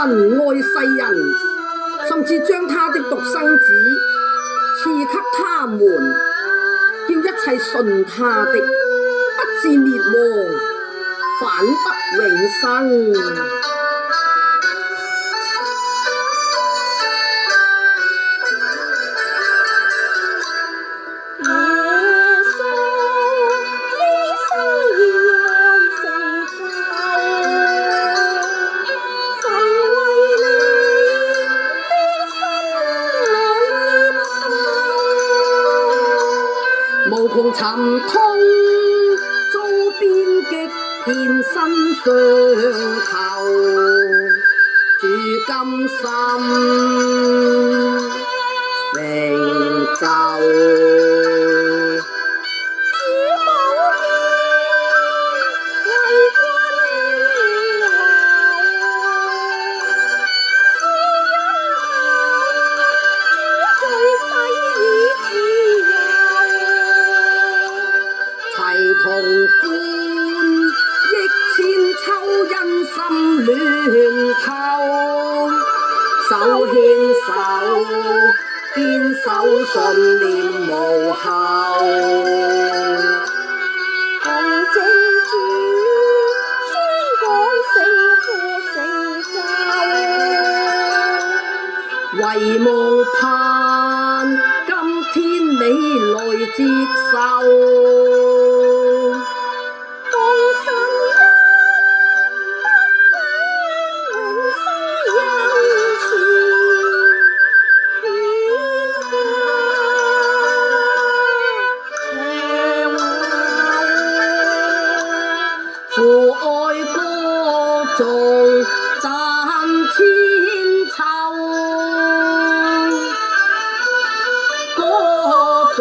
愛世人，甚至將他的獨生子賜給他們，叫一切信他的不至滅亡，反得永生。無窮沉痛遭邊極，獻身相求，主甘心成就。齊同歡益千秋，因心戀透，手牽手，堅守信念無後。同正主宣講聖父成就，唯望盼今天你來接受。父愛歌頌讚千秋，歌頌